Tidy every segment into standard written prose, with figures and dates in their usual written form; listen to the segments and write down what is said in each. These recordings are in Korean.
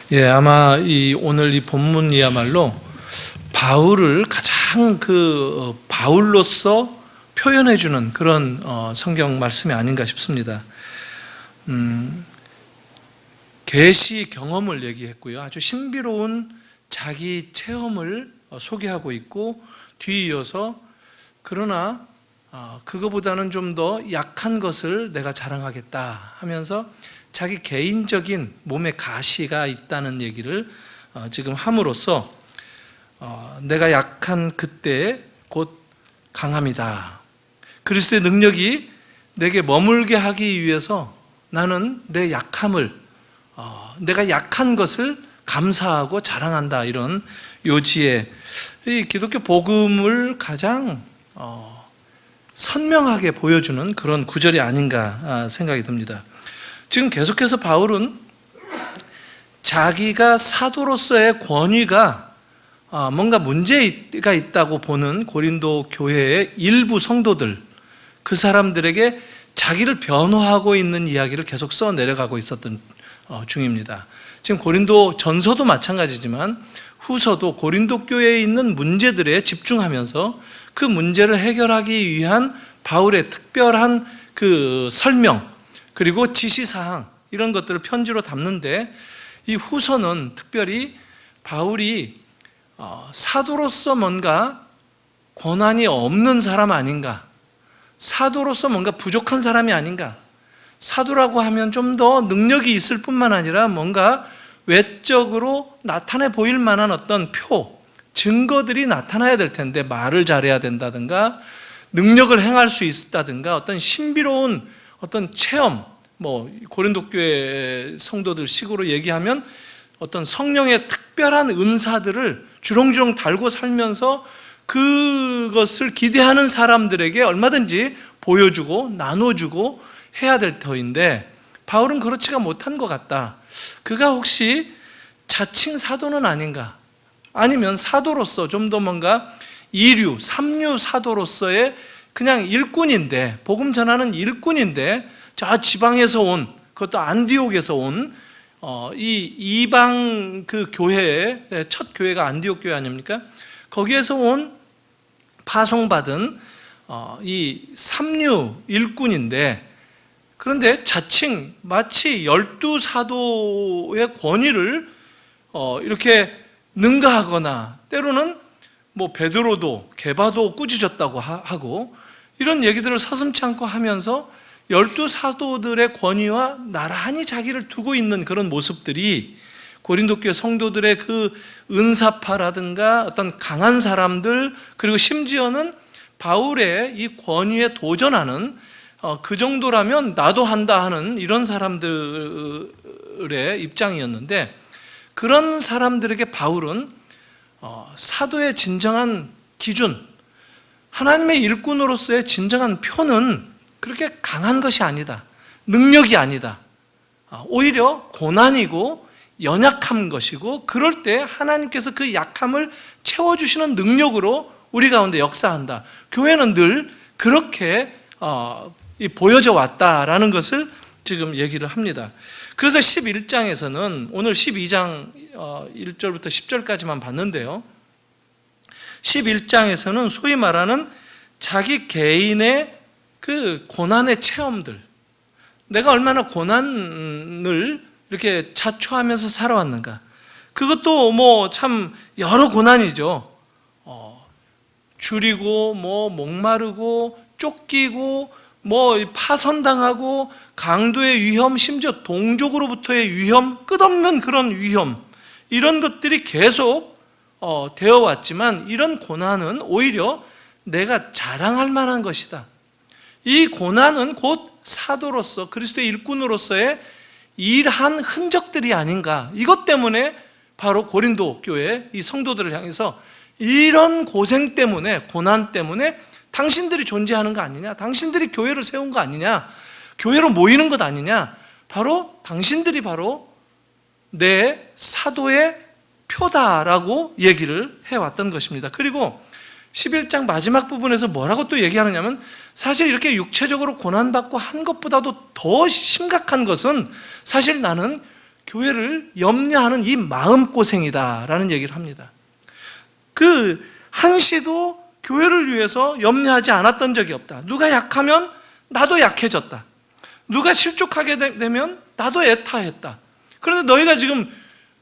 아마 오늘 이 본문이야말로 바울을 가장 바울로서 표현해주는 그런 성경 말씀이 아닌가 싶습니다. 계시 경험을 얘기했고요. 아주 신비로운 자기 체험을 소개하고 있고, 뒤이어서 그러나 그거보다는 좀 더 약한 것을 내가 자랑하겠다 하면서 자기 개인적인 몸에 가시가 있다는 얘기를 지금 함으로써 내가 약한 그때 곧 강함이다. 그리스도의 능력이 내게 머물게 하기 위해서 나는 내 약함을, 내가 약한 것을 감사하고 자랑한다. 이런 요지에 이 기독교 복음을 가장 선명하게 보여주는 그런 구절이 아닌가 생각이 듭니다. 지금 계속해서 바울은 자기가 사도로서의 권위가 뭔가 문제가 있다고 보는 고린도 교회의 일부 성도들, 그 사람들에게 자기를 변호하고 있는 이야기를 계속 써 내려가고 있었던 중입니다. 지금 고린도 전서도 마찬가지지만 후서도 고린도 교회에 있는 문제들에 집중하면서 그 문제를 해결하기 위한 바울의 특별한 그 설명, 그리고 지시사항, 이런 것들을 편지로 담는데, 이 후서는 특별히 바울이 사도로서 뭔가 권한이 없는 사람 아닌가, 사도로서 뭔가 부족한 사람이 아닌가, 사도라고 하면 좀 더 능력이 있을 뿐만 아니라 뭔가 외적으로 나타내 보일 만한 어떤 증거들이 나타나야 될 텐데, 말을 잘해야 된다든가 능력을 행할 수 있다든가 어떤 신비로운 어떤 체험, 고린도 교회 성도들 식으로 얘기하면 어떤 성령의 특별한 은사들을 주렁주렁 달고 살면서 그것을 기대하는 사람들에게 얼마든지 보여주고 나눠주고 해야 될 터인데, 바울은 그렇지가 못한 것 같다. 그가 혹시 자칭 사도는 아닌가? 아니면 사도로서 좀 더 뭔가 2류, 3류 사도로서의 그냥 일꾼인데, 복음 전하는 일꾼인데, 저 지방에서 온, 그것도 안디옥에서 온 이 이방 그 교회의 첫 교회가 안디옥 교회 아닙니까? 거기에서 온 파송받은 이 3류 일꾼인데, 그런데 자칭 마치 12사도의 권위를 이렇게 능가하거나, 때로는 베드로도 게바도 꾸짖었다고 하고, 이런 얘기들을 서슴지 않고 하면서 12사도들의 권위와 나란히 자기를 두고 있는 그런 모습들이 고린도 교회 성도들의 그 은사파라든가 어떤 강한 사람들, 그리고 심지어는 바울의 이 권위에 도전하는, 그 정도라면 나도 한다 하는 이런 사람들의 입장이었는데, 그런 사람들에게 바울은 사도의 진정한 기준, 하나님의 일꾼으로서의 진정한 표는 그렇게 강한 것이 아니다, 능력이 아니다, 오히려 고난이고 연약한 것이고, 그럴 때 하나님께서 그 약함을 채워주시는 능력으로 우리 가운데 역사한다. 교회는 늘 그렇게 보여져 왔다라는 것을 지금 얘기를 합니다. 그래서 11장에서는 오늘 12장 1절부터 10절까지만 봤는데요, 11장에서는 소위 말하는 자기 개인의 그 고난의 체험들, 내가 얼마나 고난을 이렇게 자초하면서 살아왔는가, 그것도 참 여러 고난이죠. 줄이고 목마르고 쫓기고 파선당하고 강도의 위험, 심지어 동족으로부터의 위험, 끝없는 그런 위험, 이런 것들이 계속 되어 왔지만, 이런 고난은 오히려 내가 자랑할 만한 것이다. 이 고난은 곧 사도로서, 그리스도의 일꾼으로서의 일한 흔적들이 아닌가. 이것 때문에 바로 고린도 교회 이 성도들을 향해서 이런 고생 때문에, 고난 때문에 당신들이 존재하는 거 아니냐, 당신들이 교회를 세운 거 아니냐, 교회로 모이는 것 아니냐, 바로 당신들이 바로 내 사도의 표다라고 얘기를 해왔던 것입니다. 그리고 11장 마지막 부분에서 뭐라고 또 얘기하느냐면, 사실 이렇게 육체적으로 고난받고 한 것보다도 더 심각한 것은, 사실 나는 교회를 염려하는 이 마음고생이다라는 얘기를 합니다. 그 한시도 교회를 위해서 염려하지 않았던 적이 없다. 누가 약하면 나도 약해졌다. 누가 실족하게 되면 나도 애타했다. 그런데 너희가 지금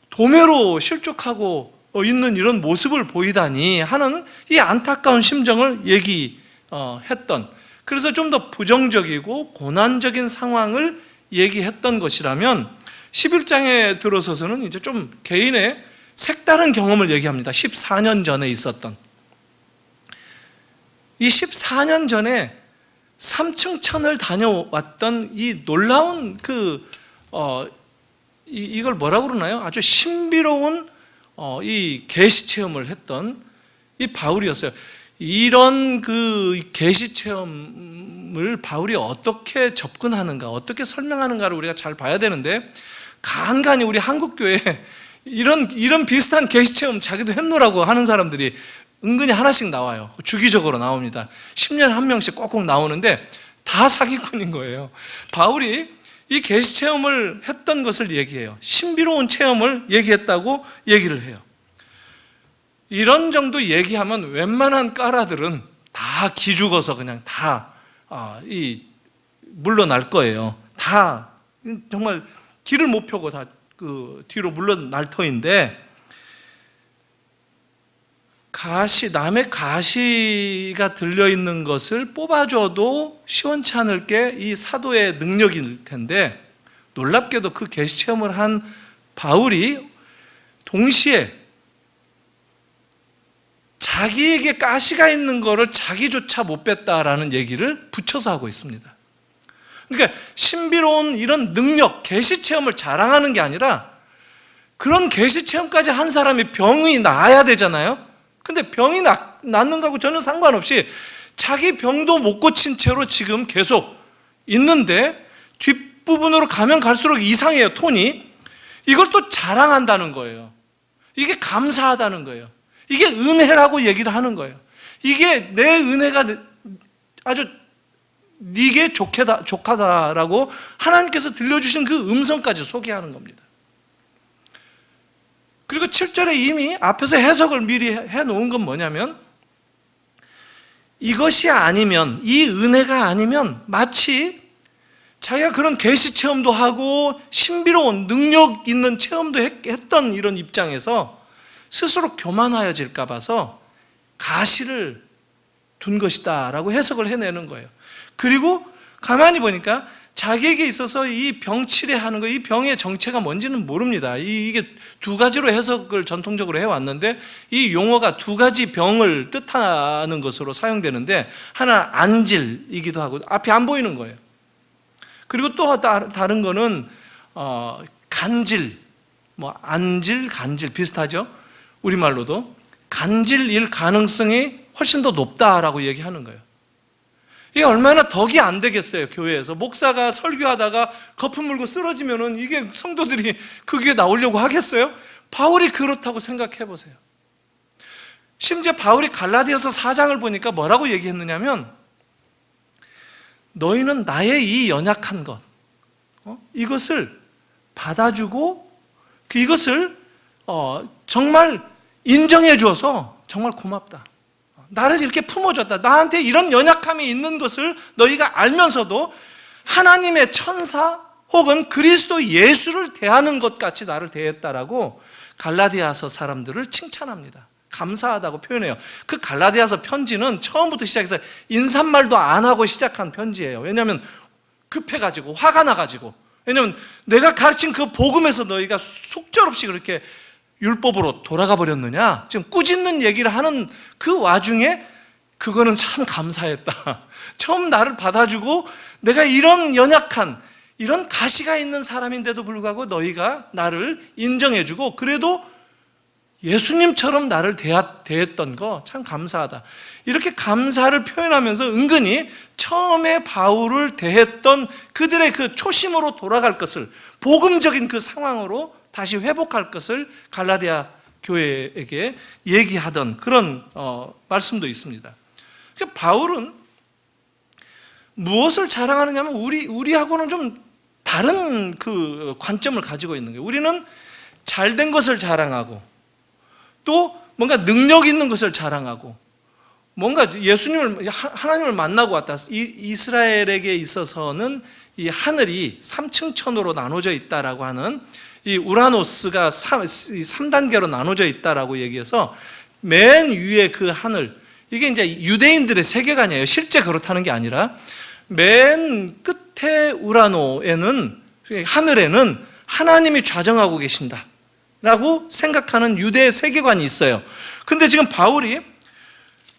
도매로 실족하고 있는 이런 모습을 보이다니 하는 이 안타까운 심정을 얘기했던, 그래서 좀 더 부정적이고 고난적인 상황을 얘기했던 것이라면 11장에 들어서서는 이제 좀 개인의 색다른 경험을 얘기합니다. 14년 전에 있었던, 이 14년 전에 3층 천을 다녀왔던 이 놀라운 이걸 뭐라고 그러나요? 아주 신비로운 이 계시 체험을 했던 이 바울이었어요. 이런 그 계시 체험을 바울이 어떻게 접근하는가, 어떻게 설명하는가를 우리가 잘 봐야 되는데, 간간히 우리 한국 교회에 이런 비슷한 계시 체험 자기도 했노라고 하는 사람들이 은근히 하나씩 나와요. 주기적으로 나옵니다. 10년에 한 명씩 꼭꼭 나오는데 다 사기꾼인 거예요. 바울이 이 계시 체험을 했던 것을 얘기해요. 신비로운 체험을 얘기했다고 얘기를 해요. 이런 정도 얘기하면 웬만한 까라들은 다 기죽어서 그냥 다 물러날 거예요. 다 정말 길을 못 펴고 다 그 뒤로 물러날 터인데, 남의 가시가 들려있는 것을 뽑아줘도 시원치 않을 게 이 사도의 능력일 텐데, 놀랍게도 그 계시 체험을 한 바울이 동시에 자기에게 가시가 있는 거를 자기조차 못 뺐다라는 얘기를 붙여서 하고 있습니다. 그러니까 신비로운 이런 능력, 계시 체험을 자랑하는 게 아니라, 그런 계시 체험까지 한 사람이 병이 나아야 되잖아요. 근데 병이 낫는 거하고 전혀 상관없이 자기 병도 못 고친 채로 지금 계속 있는데, 뒷부분으로 가면 갈수록 이상해요, 톤이. 이걸 또 자랑한다는 거예요. 이게 감사하다는 거예요. 이게 은혜라고 얘기를 하는 거예요. 이게 내 은혜가 아주 네게 족하다라고 하나님께서 들려주신 그 음성까지 소개하는 겁니다. 그리고 7절에 이미 앞에서 해석을 미리 해놓은 건 뭐냐면, 이것이 아니면, 이 은혜가 아니면 마치 자기가 그런 계시 체험도 하고 신비로운 능력 있는 체험도 했던 이런 입장에서 스스로 교만하여질까 봐서 가시를 둔 것이다 라고 해석을 해내는 거예요. 그리고 가만히 보니까 자기에게 있어서 이 병치레하는 거, 이 병의 정체가 뭔지는 모릅니다. 이게 두 가지로 해석을 전통적으로 해왔는데, 이 용어가 두 가지 병을 뜻하는 것으로 사용되는데, 하나 안질이기도 하고 앞이 안 보이는 거예요. 그리고 또 다른 거는 간질, 안질, 간질 비슷하죠? 우리말로도 간질일 가능성이 훨씬 더 높다라고 얘기하는 거예요. 이게 얼마나 덕이 안 되겠어요. 교회에서 목사가 설교하다가 거품 물고 쓰러지면은 이게 성도들이 그 교회 나오려고 하겠어요? 바울이 그렇다고 생각해 보세요. 심지어 바울이 갈라디아서 4장을 보니까 뭐라고 얘기했느냐면, 너희는 나의 이 연약한 것, 이것을 받아주고 이것을 정말 인정해 주어서 정말 고맙다. 나를 이렇게 품어줬다. 나한테 이런 연약함이 있는 것을 너희가 알면서도 하나님의 천사 혹은 그리스도 예수를 대하는 것 같이 나를 대했다라고 갈라디아서 사람들을 칭찬합니다. 감사하다고 표현해요. 그 갈라디아서 편지는 처음부터 시작해서 인사말도 안 하고 시작한 편지예요. 왜냐하면 급해가지고 화가 나가지고, 왜냐하면 내가 가르친 그 복음에서 너희가 속절없이 그렇게 율법으로 돌아가 버렸느냐, 지금 꾸짖는 얘기를 하는 그 와중에 그거는 참 감사했다. 처음 나를 받아주고 내가 이런 연약한, 이런 가시가 있는 사람인데도 불구하고 너희가 나를 인정해주고 그래도 예수님처럼 나를 대했던 거 참 감사하다. 이렇게 감사를 표현하면서 은근히 처음에 바울을 대했던 그들의 그 초심으로 돌아갈 것을, 복음적인 그 상황으로 다시 회복할 것을 갈라디아 교회에게 얘기하던 그런 말씀도 있습니다. 그러니까 바울은 무엇을 자랑하느냐면 우리하고는 좀 다른 그 관점을 가지고 있는 거예요. 우리는 잘된 것을 자랑하고 또 뭔가 능력 있는 것을 자랑하고 뭔가 하나님을 만나고 왔다. 이스라엘에게 있어서는 이 하늘이 3층 천으로 나눠져 있다라고 하는 이 우라노스가 3단계로 나눠져 있다라고 얘기해서 맨 위에 그 하늘, 이게 이제 유대인들의 세계관이에요. 실제 그렇다는 게 아니라 맨 끝에 우라노에는, 하늘에는 하나님이 좌정하고 계신다라고 생각하는 유대의 세계관이 있어요. 근데 지금 바울이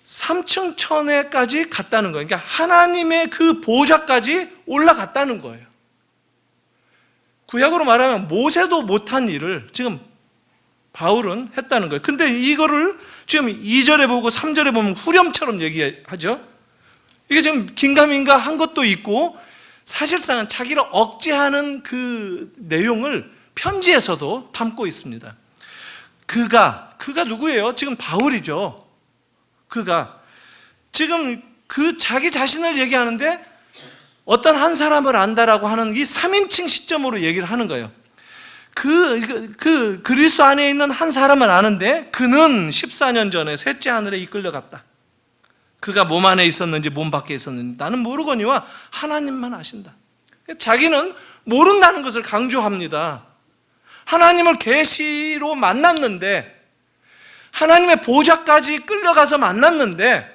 3층 천에까지 갔다는 거예요. 그러니까 하나님의 그 보좌까지 올라갔다는 거예요. 구약으로 말하면 모세도 못한 일을 지금 바울은 했다는 거예요. 근데 이거를 지금 2절에 보고 3절에 보면 후렴처럼 얘기하죠. 이게 지금 긴가민가 한 것도 있고 사실상 자기를 억제하는 그 내용을 편지에서도 담고 있습니다. 그가 누구예요? 지금 바울이죠. 그가 지금 그 자기 자신을 얘기하는데 어떤 한 사람을 안다라고 하는 이 3인칭 시점으로 얘기를 하는 거예요. 그 그리스도 안에 있는 한 사람을 아는데 그는 14년 전에 셋째 하늘에 이끌려갔다. 그가 몸 안에 있었는지 몸 밖에 있었는지 나는 모르거니와 하나님만 아신다. 자기는 모른다는 것을 강조합니다. 하나님을 계시로 만났는데, 하나님의 보좌까지 끌려가서 만났는데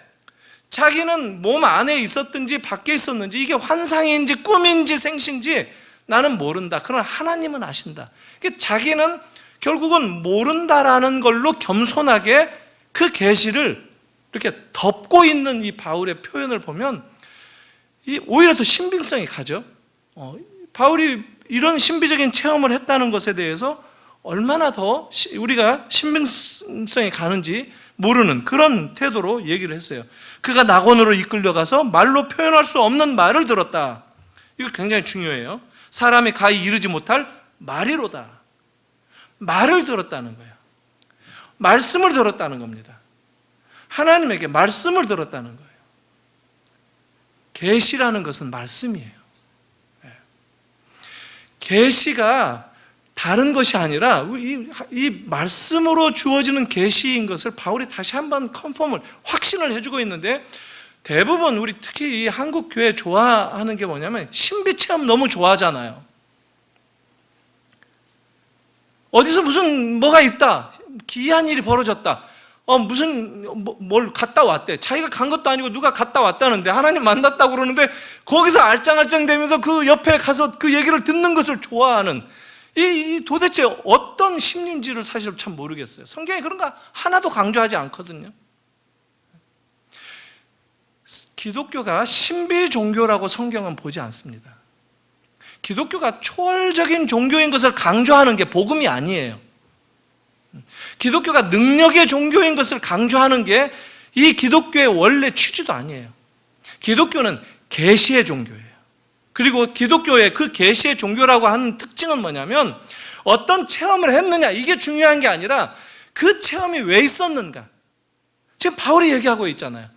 자기는 몸 안에 있었든지 밖에 있었는지, 이게 환상인지 꿈인지 생신지 나는 모른다. 그러나 하나님은 아신다. 자기는 결국은 모른다라는 걸로 겸손하게 그 계시를 이렇게 덮고 있는 이 바울의 표현을 보면 오히려 더 신빙성이 가죠. 바울이 이런 신비적인 체험을 했다는 것에 대해서 얼마나 더 우리가 신빙성이 가는지 모르는 그런 태도로 얘기를 했어요. 그가 낙원으로 이끌려가서 말로 표현할 수 없는 말을 들었다. 이거 굉장히 중요해요. 사람이 가히 이르지 못할 말이로다. 말을 들었다는 거예요. 말씀을 들었다는 겁니다. 하나님에게 말씀을 들었다는 거예요. 계시라는 것은 말씀이에요. 계시가 다른 것이 아니라 이 말씀으로 주어지는 계시인 것을 바울이 다시 한번 확신을 해주고 있는데, 대부분 우리 특히 이 한국 교회 좋아하는 게 뭐냐면 신비 체험 너무 좋아하잖아요. 어디서 무슨 뭐가 있다, 기이한 일이 벌어졌다, 뭘 갔다 왔대. 자기가 간 것도 아니고 누가 갔다 왔다는데, 하나님 만났다고 그러는데 거기서 알짱알짱 대면서 그 옆에 가서 그 얘기를 듣는 것을 좋아하는, 이 도대체 어떤 심리인지를 사실 참 모르겠어요. 성경에 그런 거 하나도 강조하지 않거든요. 기독교가 신비 종교라고 성경은 보지 않습니다. 기독교가 초월적인 종교인 것을 강조하는 게 복음이 아니에요. 기독교가 능력의 종교인 것을 강조하는 게 이 기독교의 원래 취지도 아니에요. 기독교는 계시의 종교예요. 그리고 기독교의 그 계시의 종교라고 하는 특징은 뭐냐면, 어떤 체험을 했느냐 이게 중요한 게 아니라 그 체험이 왜 있었는가. 지금 바울이 얘기하고 있잖아요.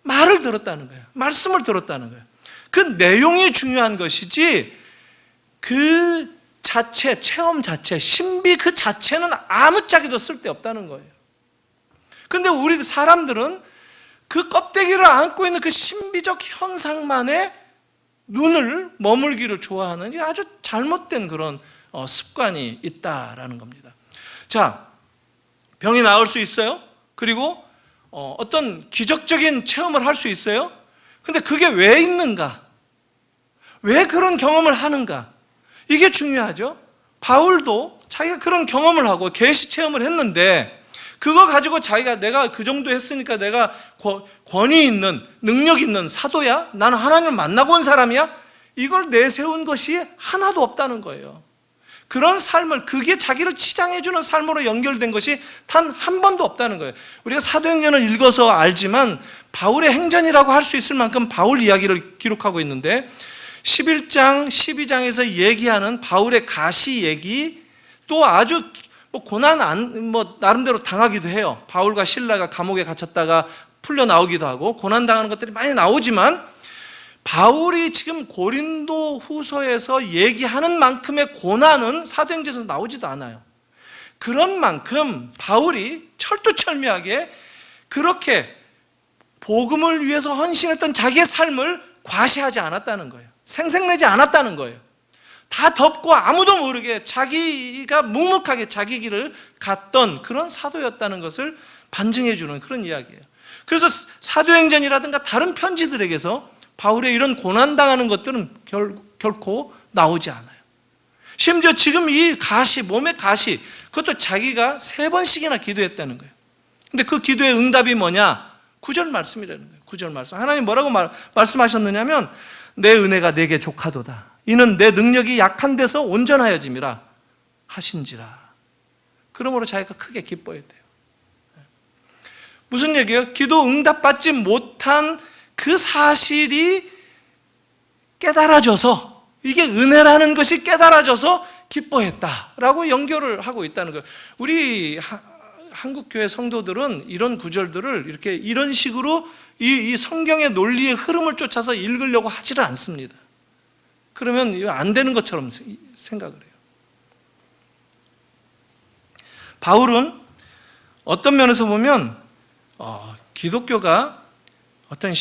말을 들었다는 거예요. 말씀을 들었다는 거예요. 그 내용이 중요한 것이지 그 자체, 체험 자체, 신비 그 자체는 아무짝에도 쓸데없다는 거예요. 근데 우리 사람들은 그 껍데기를 안고 있는 그 신비적 현상만에 눈을 머물기를 좋아하는 아주 잘못된 그런 습관이 있다라는 겁니다. 자, 병이 나을 수 있어요. 그리고 어떤 기적적인 체험을 할 수 있어요. 근데 그게 왜 있는가? 왜 그런 경험을 하는가? 이게 중요하죠. 바울도 자기가 그런 경험을 하고 계시 체험을 했는데, 그거 가지고 자기가 내가 그 정도 했으니까 내가 권위 있는, 능력 있는 사도야? 나는 하나님을 만나고 온 사람이야? 이걸 내세운 것이 하나도 없다는 거예요. 그런 삶을, 그게 자기를 치장해주는 삶으로 연결된 것이 단 한 번도 없다는 거예요. 우리가 사도행전을 읽어서 알지만 바울의 행전이라고 할 수 있을 만큼 바울 이야기를 기록하고 있는데, 11장, 12장에서 얘기하는 바울의 가시 얘기, 또 아주 고난 나름대로 당하기도 해요. 바울과 실라가 감옥에 갇혔다가 풀려 나오기도 하고 고난 당하는 것들이 많이 나오지만, 바울이 지금 고린도 후서에서 얘기하는 만큼의 고난은 사도행전에서 나오지도 않아요. 그런 만큼 바울이 철두철미하게 그렇게 복음을 위해서 헌신했던 자기의 삶을 과시하지 않았다는 거예요. 생색내지 않았다는 거예요. 다 덮고 아무도 모르게 자기가 묵묵하게 자기 길을 갔던 그런 사도였다는 것을 반증해 주는 그런 이야기예요. 그래서 사도행전이라든가 다른 편지들에게서 바울의 이런 고난당하는 것들은 결코 나오지 않아요. 심지어 지금 이 가시, 몸의 가시, 그것도 자기가 3번씩이나 기도했다는 거예요. 근데 그 기도의 응답이 뭐냐? 9절 말씀이라는 거예요. 9절 말씀. 하나님 뭐라고 말씀하셨느냐면 내 은혜가 내게 족하도다. 이는 내 능력이 약한 데서 온전하여짐이라 하신지라. 그러므로 자기가 크게 기뻐했대요. 무슨 얘기예요? 기도 응답받지 못한 그 사실이 깨달아져서, 이게 은혜라는 것이 깨달아져서 기뻐했다라고 연결을 하고 있다는 거예요. 우리 한국교회 성도들은 이런 구절들을 이렇게 이런 식으로 이 성경의 논리의 흐름을 쫓아서 읽으려고 하지를 않습니다. 그러면 이거 안 되는 것처럼 생각을 해요. 바울은 어떤 면에서 보면 기독교가 어떤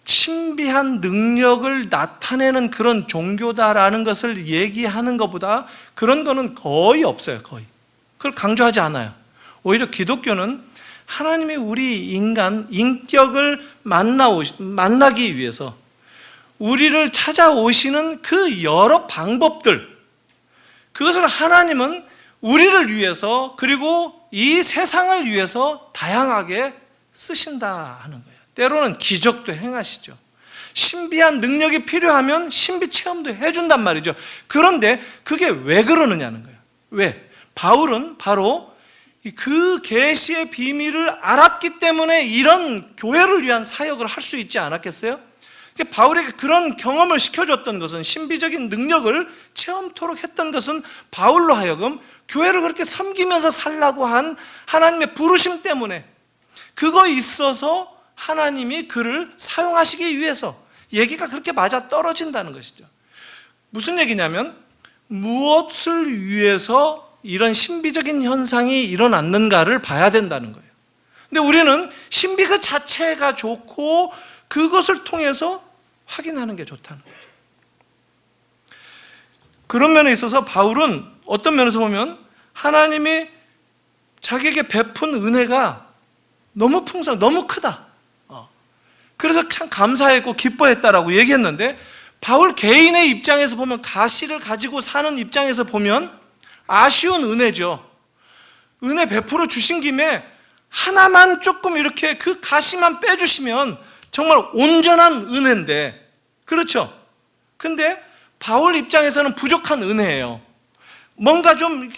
신비한 능력을 나타내는 그런 종교다라는 것을 얘기하는 것보다 그런 거는 거의 없어요. 거의. 그걸 강조하지 않아요. 오히려 기독교는 하나님이 우리 인간 인격을 만나기 위해서 우리를 찾아오시는 그 여러 방법들, 그것을 하나님은 우리를 위해서 그리고 이 세상을 위해서 다양하게 쓰신다 하는 거예요. 때로는 기적도 행하시죠. 신비한 능력이 필요하면 신비 체험도 해준단 말이죠. 그런데 그게 왜 그러느냐는 거예요. 왜? 바울은 바로 그 계시의 비밀을 알았기 때문에 이런 교회를 위한 사역을 할 수 있지 않았겠어요? 바울에게 그런 경험을 시켜줬던 것은, 신비적인 능력을 체험토록 했던 것은 바울로 하여금 교회를 그렇게 섬기면서 살라고 한 하나님의 부르심 때문에, 그거 있어서 하나님이 그를 사용하시기 위해서, 얘기가 그렇게 맞아 떨어진다는 것이죠. 무슨 얘기냐면 무엇을 위해서 이런 신비적인 현상이 일어났는가를 봐야 된다는 거예요. 근데 우리는 신비 그 자체가 좋고 그것을 통해서 확인하는 게 좋다는 거죠. 그런 면에 있어서 바울은 어떤 면에서 보면 하나님이 자기에게 베푼 은혜가 너무 너무 크다. 그래서 참 감사했고 기뻐했다라고 얘기했는데, 바울 개인의 입장에서 보면, 가시를 가지고 사는 입장에서 보면 아쉬운 은혜죠. 은혜 베풀어 주신 김에 하나만 조금 이렇게 그 가시만 빼주시면 정말 온전한 은혜인데, 그렇죠? 근데 바울 입장에서는 부족한 은혜예요. 뭔가 좀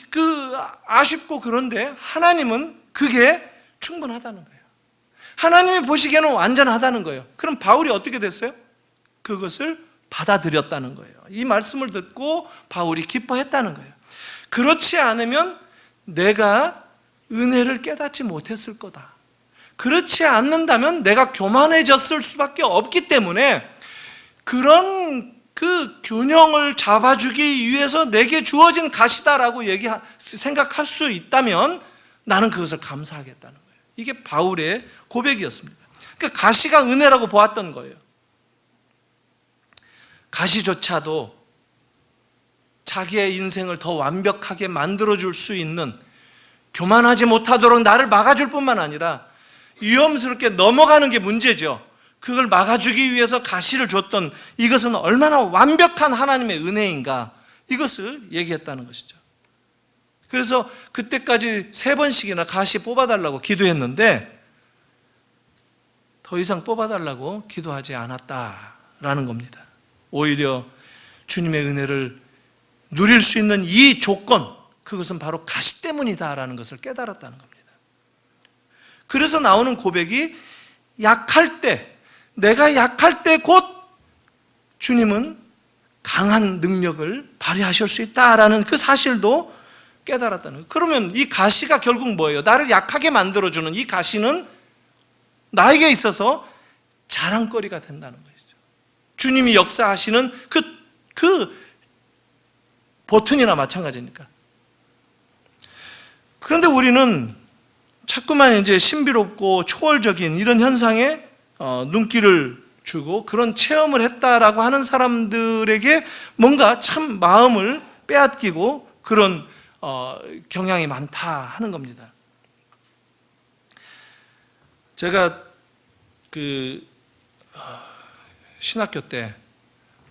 아쉽고, 그런데 하나님은 그게 충분하다는 거예요. 하나님이 보시기에는 완전하다는 거예요. 그럼 바울이 어떻게 됐어요? 그것을 받아들였다는 거예요. 이 말씀을 듣고 바울이 기뻐했다는 거예요. 그렇지 않으면 내가 은혜를 깨닫지 못했을 거다. 그렇지 않는다면 내가 교만해졌을 수밖에 없기 때문에, 그런 그 균형을 잡아주기 위해서 내게 주어진 가시다라고 생각할 수 있다면 나는 그것을 감사하겠다는 거예요. 이게 바울의 고백이었습니다. 그러니까 가시가 은혜라고 보았던 거예요. 가시조차도 자기의 인생을 더 완벽하게 만들어줄 수 있는, 교만하지 못하도록 나를 막아줄 뿐만 아니라 위험스럽게 넘어가는 게 문제죠. 그걸 막아주기 위해서 가시를 줬던, 이것은 얼마나 완벽한 하나님의 은혜인가, 이것을 얘기했다는 것이죠. 그래서 그때까지 3번씩이나 가시 뽑아달라고 기도했는데 더 이상 뽑아달라고 기도하지 않았다라는 겁니다. 오히려 주님의 은혜를 누릴 수 있는 이 조건, 그것은 바로 가시 때문이다라는 것을 깨달았다는 겁니다. 그래서 나오는 고백이, 약할 때, 내가 약할 때 곧 주님은 강한 능력을 발휘하실 수 있다라는 그 사실도 깨달았다는 거예요. 그러면 이 가시가 결국 뭐예요? 나를 약하게 만들어주는 이 가시는 나에게 있어서 자랑거리가 된다는 것이죠. 주님이 역사하시는 그 버튼이나 마찬가지니까. 그런데 우리는 자꾸만 이제 신비롭고 초월적인 이런 현상에 눈길을 주고 그런 체험을 했다라고 하는 사람들에게 뭔가 참 마음을 빼앗기고 그런 경향이 많다 하는 겁니다. 제가 신학교 때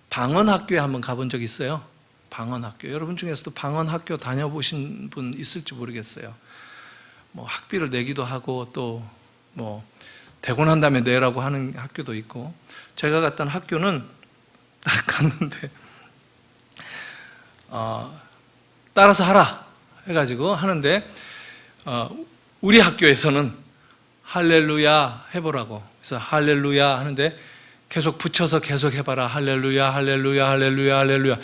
방언학교에 한번 가본 적이 있어요. 방언학교. 여러분 중에서도 방언학교 다녀보신 분 있을지 모르겠어요. 뭐 학비를 내기도 하고 또 뭐 되고 난 다음에 내라고 하는 학교도 있고, 제가 갔던 학교는 딱 갔는데 따라서 하라 해가지고 하는데 우리 학교에서는 할렐루야 해보라고. 그래서 할렐루야 하는데 계속 붙여서 계속 해봐라. 할렐루야 할렐루야 할렐루야 할렐루야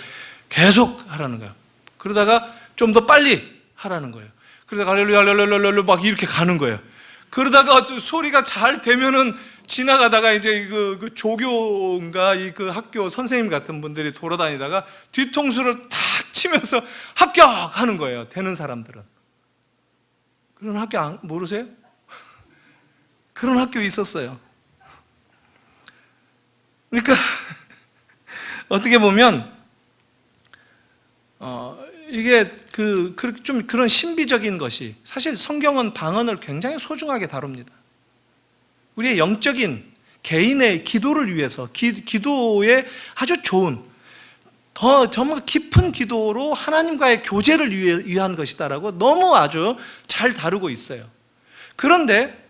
계속 하라는 거예요. 그러다가 좀 더 빨리 하라는 거예요. 그러다가 할렐루야 할렐루야 막 이렇게 가는 거예요. 그러다가 소리가 잘 되면은 지나가다가 이제 그 조교인가 그 학교 선생님 같은 분들이 돌아다니다가 뒤통수를 탁 치면서 합격하는 거예요. 되는 사람들은. 그런 학교 모르세요? 그런 학교 있었어요. 그러니까 어떻게 보면 이게 좀 그런 신비적인 것이, 사실 성경은 방언을 굉장히 소중하게 다룹니다. 우리의 영적인 개인의 기도를 위해서, 기도에 아주 좋은, 정말 깊은 기도로 하나님과의 교제를 위한 것이다라고 너무 아주 잘 다루고 있어요. 그런데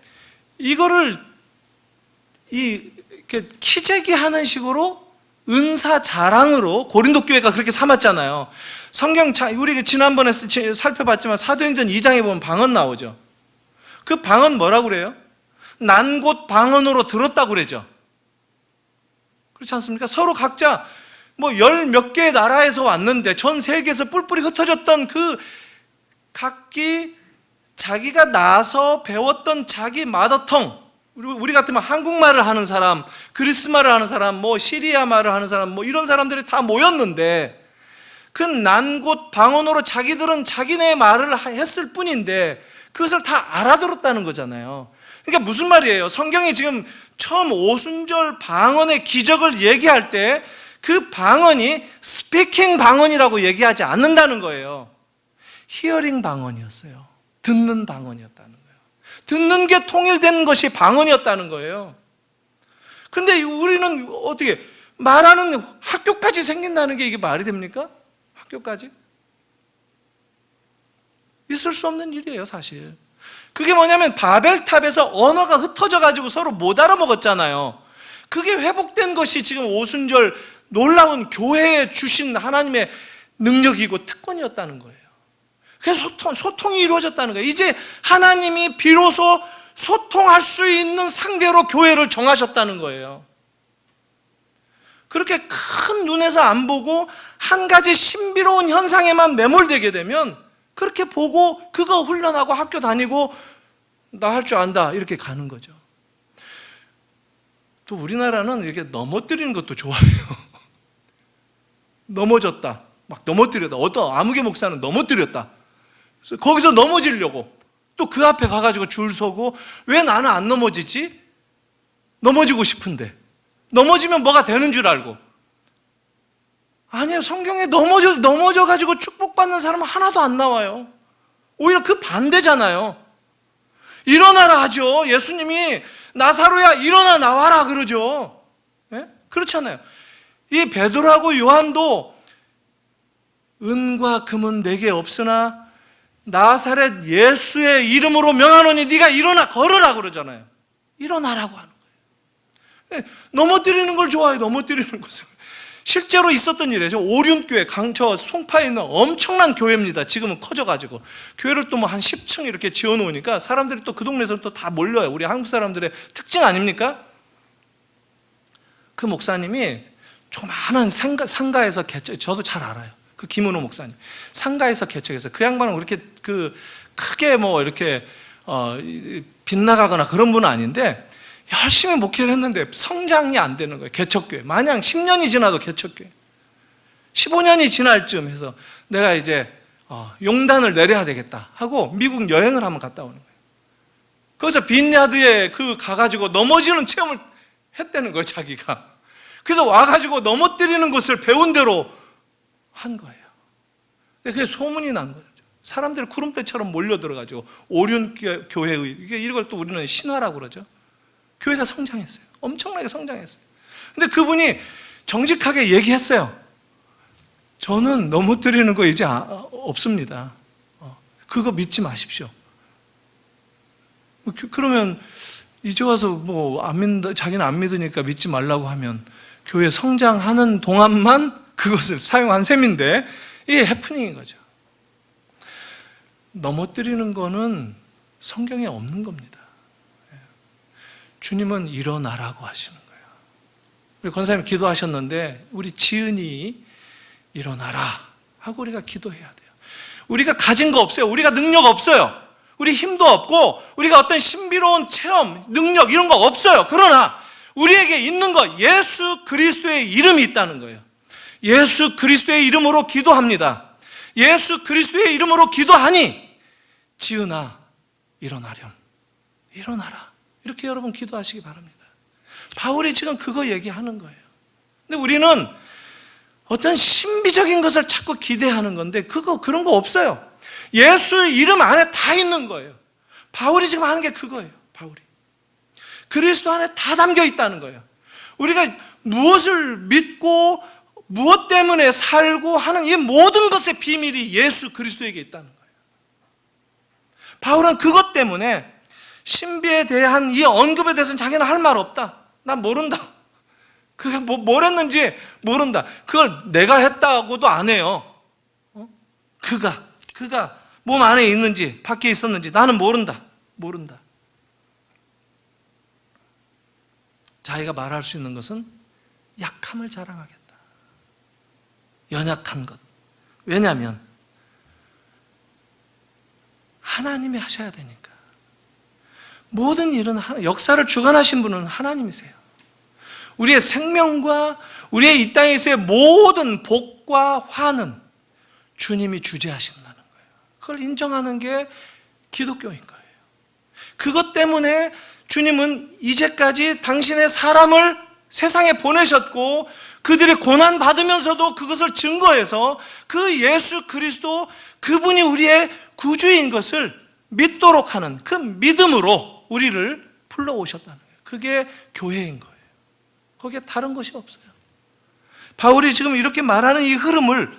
이거를 이렇게 키재기하는 식으로 은사 자랑으로 고린도 교회가 그렇게 삼았잖아요. 성경 우리 지난번에 살펴봤지만 사도행전 2장에 보면 방언 나오죠. 그 방언 뭐라고 그래요? 난 곧 방언으로 들었다고 그러죠. 그렇지 않습니까? 서로 각자 뭐 열 몇 개의 나라에서 왔는데 전 세계에서 뿔뿔이 흩어졌던 그 각기 자기가 나서 배웠던 자기 마더텅, 우리 같으면 한국말을 하는 사람, 그리스말을 하는 사람, 뭐 시리아 말을 하는 사람, 뭐 이런 사람들이 다 모였는데 그 난 곧 방언으로 자기들은 자기네 말을 했을 뿐인데 그것을 다 알아들었다는 거잖아요. 그러니까 무슨 말이에요? 성경이 지금 처음 오순절 방언의 기적을 얘기할 때 그 방언이 스피킹 방언이라고 얘기하지 않는다는 거예요. 히어링 방언이었어요. 듣는 방언이었다는 거예요. 듣는 게 통일된 것이 방언이었다는 거예요. 근데 우리는 어떻게 말하는 학교까지 생긴다는 게 이게 말이 됩니까? 학교까지? 있을 수 없는 일이에요, 사실. 그게 뭐냐면 바벨탑에서 언어가 흩어져 가지고 서로 못 알아먹었잖아요. 그게 회복된 것이 지금 오순절 놀라운 교회에 주신 하나님의 능력이고 특권이었다는 거예요. 그래서 소통이 이루어졌다는 거예요. 이제 하나님이 비로소 소통할 수 있는 상대로 교회를 정하셨다는 거예요. 그렇게 큰 눈에서 안 보고 한 가지 신비로운 현상에만 매몰되게 되면 그렇게 보고 그거 훈련하고 학교 다니고 나 할 줄 안다 이렇게 가는 거죠. 또 우리나라는 이렇게 넘어뜨리는 것도 좋아해요. 넘어졌다, 막 넘어뜨렸다. 어떤 아무개 목사는 넘어뜨렸다. 그래서 거기서 넘어지려고 또 그 앞에 가가지고 줄 서고, 왜 나는 안 넘어지지? 넘어지고 싶은데 넘어지면 뭐가 되는 줄 알고. 아니에요. 성경에 넘어져가지고 축복받는 사람은 하나도 안 나와요. 오히려 그 반대잖아요. 일어나라 하죠. 예수님이 나사로야 일어나 나와라 그러죠. 네? 그렇잖아요. 이 베드로하고 요한도 은과 금은 내게 없으나 나사렛 예수의 이름으로 명하노니 네가 일어나 걸으라 그러잖아요. 일어나라고 하는 거예요. 넘어뜨리는 걸 좋아해요. 넘어뜨리는 것을. 실제로 있었던 일이에요. 오륜교회, 강처 송파에 있는 엄청난 교회입니다. 지금은 커져가지고 교회를 또 뭐 한 10층 이렇게 지어놓으니까 사람들이 또 그 동네에서 또 다 몰려요. 우리 한국 사람들의 특징 아닙니까? 그 목사님이 조그마한 상가에서 저도 잘 알아요. 그 김은호 목사님 상가에서 개척해서, 그 양반은 그렇게 크게 뭐 이렇게 빗나가거나 그런 분은 아닌데 열심히 목회를 했는데 성장이 안 되는 거예요. 개척교회. 마냥 10년이 지나도 개척교회. 15년이 지날 쯤 해서 내가 이제 용단을 내려야 되겠다 하고 미국 여행을 한번 갔다 오는 거예요. 거기서 빈야드에 가가지고 넘어지는 체험을 했다는 거예요, 자기가. 그래서 와가지고 넘어뜨리는 것을 배운 대로 한 거예요. 그게 소문이 난 거예요. 사람들이 구름대처럼 몰려들어가지고 오륜교회의, 이걸 또 우리는 신화라고 그러죠. 교회가 성장했어요. 엄청나게 성장했어요. 근데 그분이 정직하게 얘기했어요. 저는 넘어뜨리는 거 이제 없습니다. 그거 믿지 마십시오. 그러면 이제 와서 안 믿는다, 자기는 안 믿으니까 믿지 말라고 하면 교회 성장하는 동안만 그것을 사용한 셈인데 이게 해프닝인 거죠. 넘어뜨리는 거는 성경에 없는 겁니다. 주님은 일어나라고 하시는 거예요. 우리 권사님 기도하셨는데 우리 지은이 일어나라 하고 우리가 기도해야 돼요. 우리가 가진 거 없어요. 우리가 능력 없어요. 우리 힘도 없고 우리가 어떤 신비로운 체험, 능력 이런 거 없어요. 그러나 우리에게 있는 거 예수 그리스도의 이름이 있다는 거예요. 예수 그리스도의 이름으로 기도합니다. 예수 그리스도의 이름으로 기도하니 지은아 일어나렴. 일어나라. 이렇게 여러분 기도하시기 바랍니다. 바울이 지금 그거 얘기하는 거예요. 근데 우리는 어떤 신비적인 것을 자꾸 기대하는 건데 그런 거 없어요. 예수 이름 안에 다 있는 거예요. 바울이 지금 하는 게 그거예요. 바울이 그리스도 안에 다 담겨 있다는 거예요. 우리가 무엇을 믿고 무엇 때문에 살고 하는 이 모든 것의 비밀이 예수 그리스도에게 있다는 거예요. 바울은 그것 때문에 신비에 대한 이 언급에 대해서는 자기는 할 말 없다. 난 모른다. 그게 뭘 했는지 모른다. 그걸 내가 했다고도 안 해요. 그가 몸 안에 있는지 밖에 있었는지 나는 모른다. 자기가 말할 수 있는 것은 약함을 자랑하겠다. 연약한 것. 왜냐하면 하나님이 하셔야 되니까. 모든 일은 역사를 주관하신 분은 하나님이세요. 우리의 생명과 우리의 이 땅에서의 모든 복과 화는 주님이 주재하신다는 거예요. 그걸 인정하는 게 기독교인 거예요. 그것 때문에 주님은 이제까지 당신의 사람을 세상에 보내셨고 그들이 고난받으면서도 그것을 증거해서 그 예수 그리스도 그분이 우리의 구주인 것을 믿도록 하는 그 믿음으로 우리를 불러오셨다는 거예요. 그게 교회인 거예요. 거기에 다른 것이 없어요. 바울이 지금 이렇게 말하는 이 흐름을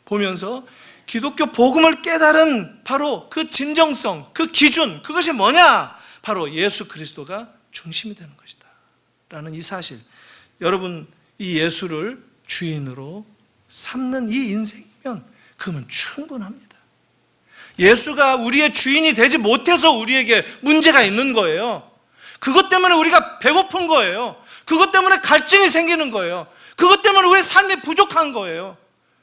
보면서 기독교 복음을 깨달은 바로 그 진정성, 그 기준, 그것이 뭐냐? 바로 예수 그리스도가 중심이 되는 것이다 라는 이 사실. 여러분 이 예수를 주인으로 삼는 이 인생이면 그러면 충분합니다. 예수가 우리의 주인이 되지 못해서 우리에게 문제가 있는 거예요. 그것 때문에 우리가 배고픈 거예요. 그것 때문에 갈증이 생기는 거예요. 그것 때문에 우리의 삶이 부족한 거예요.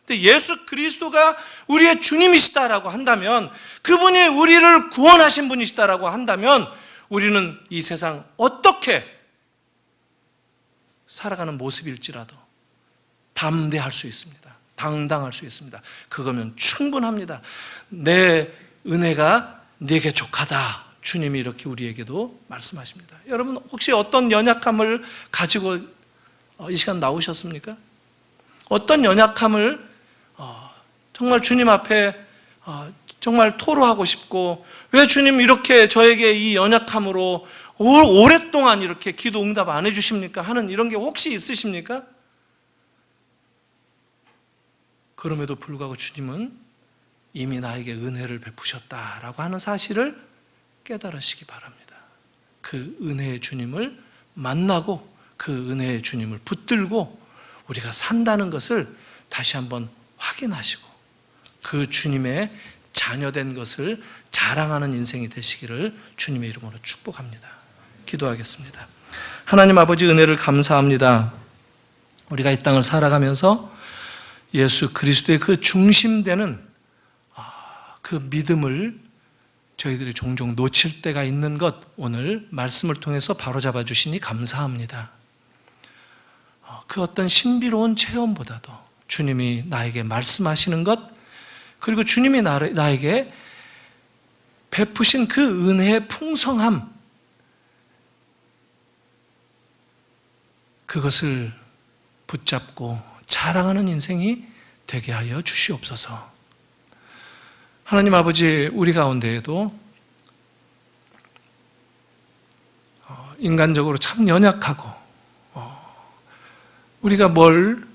근데 예수 그리스도가 우리의 주님이시다라고 한다면, 그분이 우리를 구원하신 분이시다라고 한다면 우리는 이 세상 어떻게 살아가는 모습일지라도 담대할 수 있습니다. 당당할 수 있습니다. 그거면 충분합니다. 내 은혜가 네게 족하다. 주님이 이렇게 우리에게도 말씀하십니다. 여러분 혹시 어떤 연약함을 가지고 이 시간 나오셨습니까? 어떤 연약함을 정말 주님 앞에 정말 토로하고 싶고, 왜 주님 이렇게 저에게 이 연약함으로 오랫동안 이렇게 기도 응답 안 해주십니까? 하는 이런 게 혹시 있으십니까? 그럼에도 불구하고 주님은 이미 나에게 은혜를 베푸셨다라고 하는 사실을 깨달으시기 바랍니다. 그 은혜의 주님을 만나고 그 은혜의 주님을 붙들고 우리가 산다는 것을 다시 한번 확인하시고 그 주님의 자녀된 것을 자랑하는 인생이 되시기를 주님의 이름으로 축복합니다. 기도하겠습니다. 하나님 아버지, 은혜를 감사합니다. 우리가 이 땅을 살아가면서 예수 그리스도의 그 중심되는 그 믿음을 저희들이 종종 놓칠 때가 있는 것, 오늘 말씀을 통해서 바로잡아 주시니 감사합니다. 그 어떤 신비로운 체험보다도 주님이 나에게 말씀하시는 것, 그리고 주님이 나에게 베푸신 그 은혜의 풍성함, 그것을 붙잡고 자랑하는 인생이 되게 하여 주시옵소서. 하나님 아버지, 우리 가운데에도 인간적으로 참 연약하고 우리가 뭘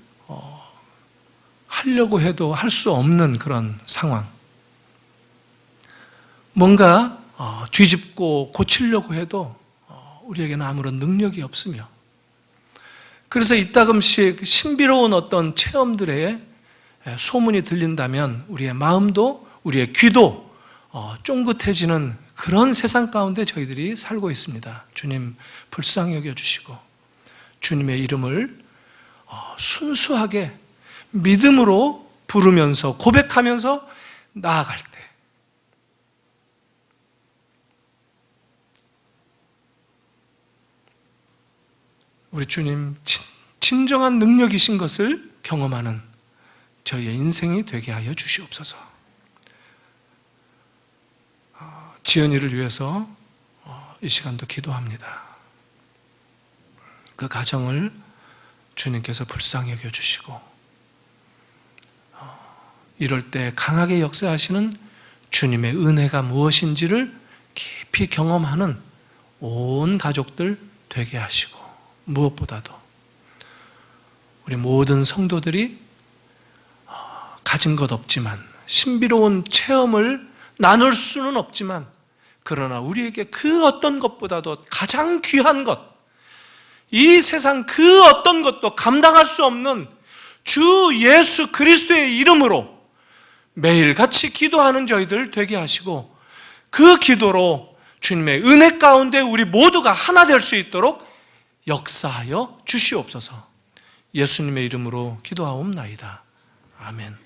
하려고 해도 할 수 없는 그런 상황, 뭔가 뒤집고 고치려고 해도 우리에게는 아무런 능력이 없으며, 그래서 이따금씩 신비로운 어떤 체험들의 소문이 들린다면 우리의 마음도 우리의 귀도 쫑긋해지는 그런 세상 가운데 저희들이 살고 있습니다. 주님 불쌍히 여겨주시고 주님의 이름을 순수하게 믿음으로 부르면서 고백하면서 나아갈 때 우리 주님 진정한 능력이신 것을 경험하는 저희의 인생이 되게 하여 주시옵소서. 지연이를 위해서 이 시간도 기도합니다. 그 가정을 주님께서 불쌍히 여겨주시고 이럴 때 강하게 역사하시는 주님의 은혜가 무엇인지를 깊이 경험하는 온 가족들 되게 하시고, 무엇보다도 우리 모든 성도들이 가진 것 없지만, 신비로운 체험을 나눌 수는 없지만, 그러나 우리에게 그 어떤 것보다도 가장 귀한 것, 이 세상 그 어떤 것도 감당할 수 없는 주 예수 그리스도의 이름으로 매일같이 기도하는 저희들 되게 하시고, 그 기도로 주님의 은혜 가운데 우리 모두가 하나 될 수 있도록 역사하여 주시옵소서. 예수님의 이름으로 기도하옵나이다. 아멘.